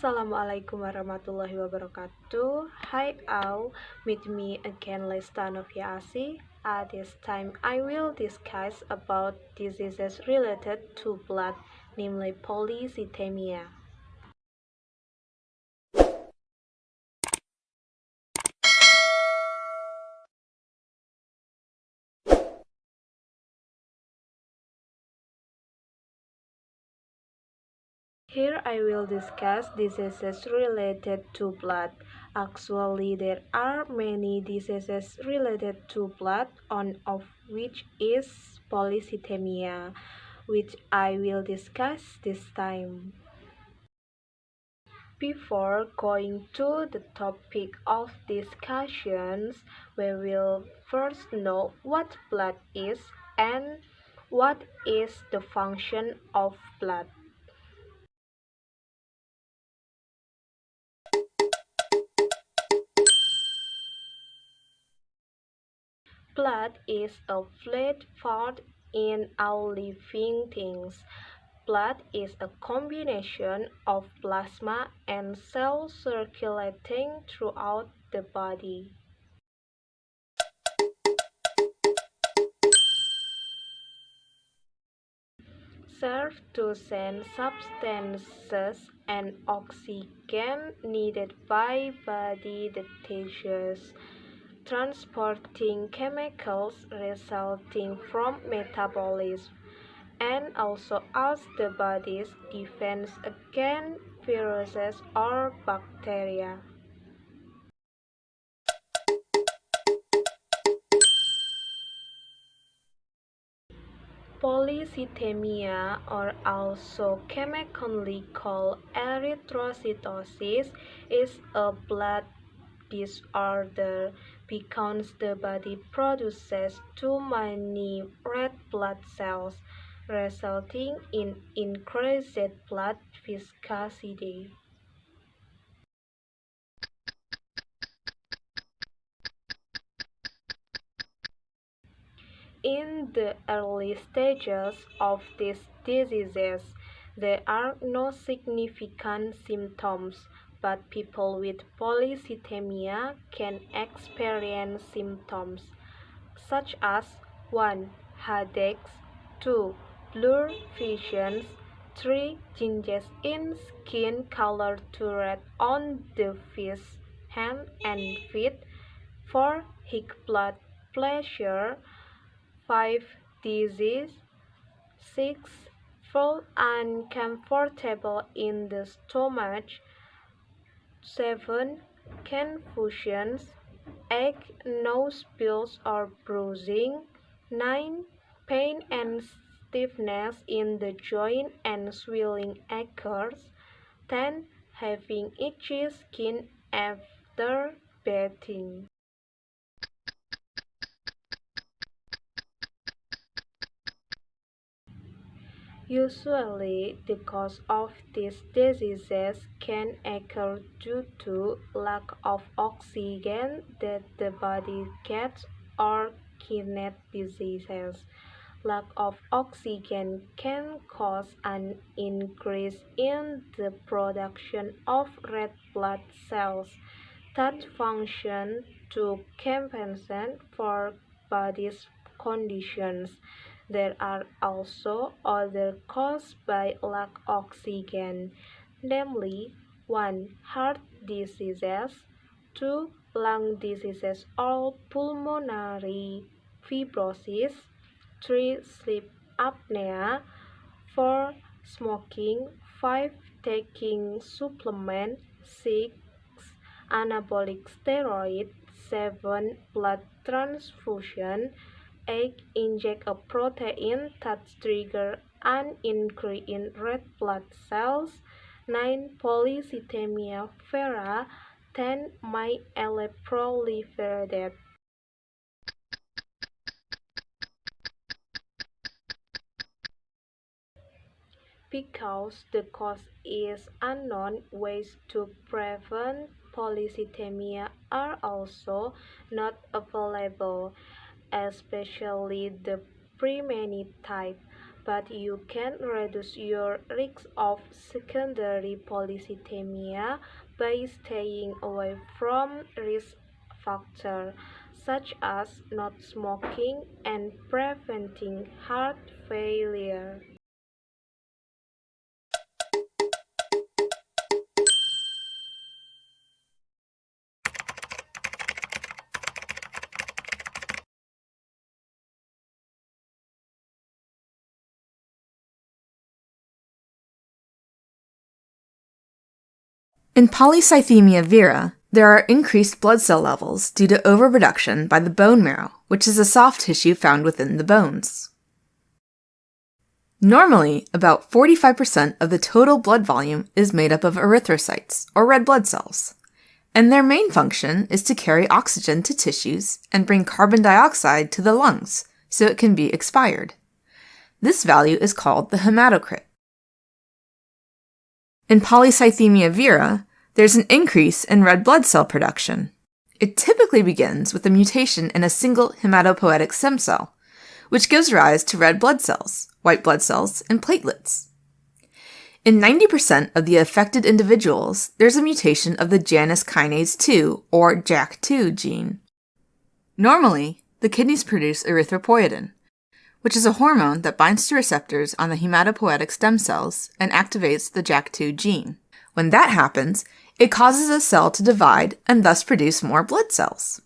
Assalamualaikum warahmatullahi wabarakatuh. Hi all, meet me again Lesta Noviasih. At this time I will discuss about diseases related to blood, namely polycythemia. Here I will discuss diseases related to blood. Actually, there are many diseases related to blood, one of which is polycythemia, which I will discuss this time. Before going to the topic of discussions, we will first know what blood is and what is the function of blood. Blood is a fluid found in all living things. Blood is a combination of plasma and cells circulating throughout the body. Serve to send substances and oxygen needed by body the tissues, transporting chemicals resulting from metabolism, and also as the body's defense against viruses or bacteria. Polycythemia, or also chemically called erythrocytosis, is a blood disorder because the body produces too many red blood cells, resulting in increased blood viscosity. In the early stages of these diseases, there are no significant symptoms, but people with polycythemia can experience symptoms such as 1. Headaches, 2. Blurred visions, 3. Changes in skin color to red on the face, hand, and feet, 4. High blood pressure, 5. Disease, 6. Feel uncomfortable in the stomach, 7. Confusions, 8. Nose pills or bruising, 9. Pain and stiffness in the joint and swelling occurs, 10. Having itchy skin after bathing. Usually, the cause of these diseases can occur due to lack of oxygen that the body gets or kidney diseases. Lack of oxygen can cause an increase in the production of red blood cells that function to compensate for body's conditions. There are also other caused by lack of oxygen, namely 1. Heart diseases, 2. Lung diseases or pulmonary fibrosis, 3. Sleep apnea, 4. Smoking, 5. Taking supplement, 6. Anabolic steroid, 7. Blood transfusion, 8. Inject a protein that triggers an increase in red blood cells, 9. Polycythemia vera, 10. Myeloproliferative. Because the cause is unknown, ways to prevent polycythemia are also not available, especially the preventative type. but you can reduce your risk of secondary polycythemia by staying away from risk factors such as not smoking and preventing heart failure. In Polycythemia vera, there are increased blood cell levels due to overproduction by the bone marrow, which is a soft tissue found within the bones. Normally, about 45% of the total blood volume is made up of erythrocytes, or red blood cells, and their main function is to carry oxygen to tissues and bring carbon dioxide to the lungs so it can be expired. This value is called the hematocrit. In Polycythemia vera, there's an increase in red blood cell production. It typically begins with a mutation in a single hematopoietic stem cell, which gives rise to red blood cells, white blood cells, and platelets. In 90% of the affected individuals, there's a mutation of the Janus kinase 2, or JAK2 gene. Normally, the kidneys produce erythropoietin, which is a hormone that binds to receptors on the hematopoietic stem cells and activates the JAK2 gene. When that happens, it causes a cell to divide and thus produce more blood cells.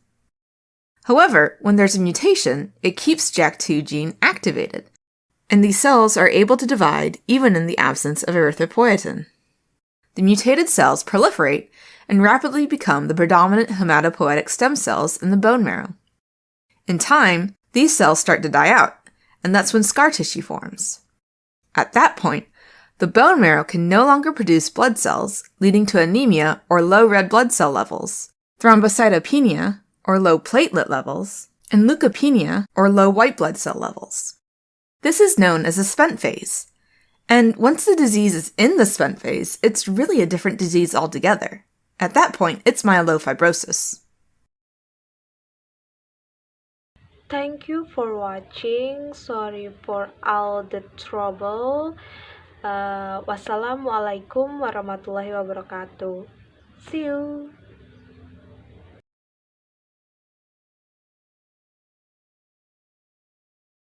However, when there's a mutation, it keeps JAK2 gene activated, and these cells are able to divide even in the absence of erythropoietin. The mutated cells proliferate and rapidly become the predominant hematopoietic stem cells in the bone marrow. In time, these cells start to die out, and that's when scar tissue forms. At that point, the bone marrow can no longer produce blood cells, leading to anemia or low red blood cell levels, thrombocytopenia or low platelet levels, and leukopenia or low white blood cell levels. This is known as a spent phase, and once the disease is in the spent phase, it's really a different disease altogether. At that point, it's myelofibrosis. Thank you for watching. Sorry for all the trouble. Wassalamualaikum warahmatullahi wabarakatuh. See you.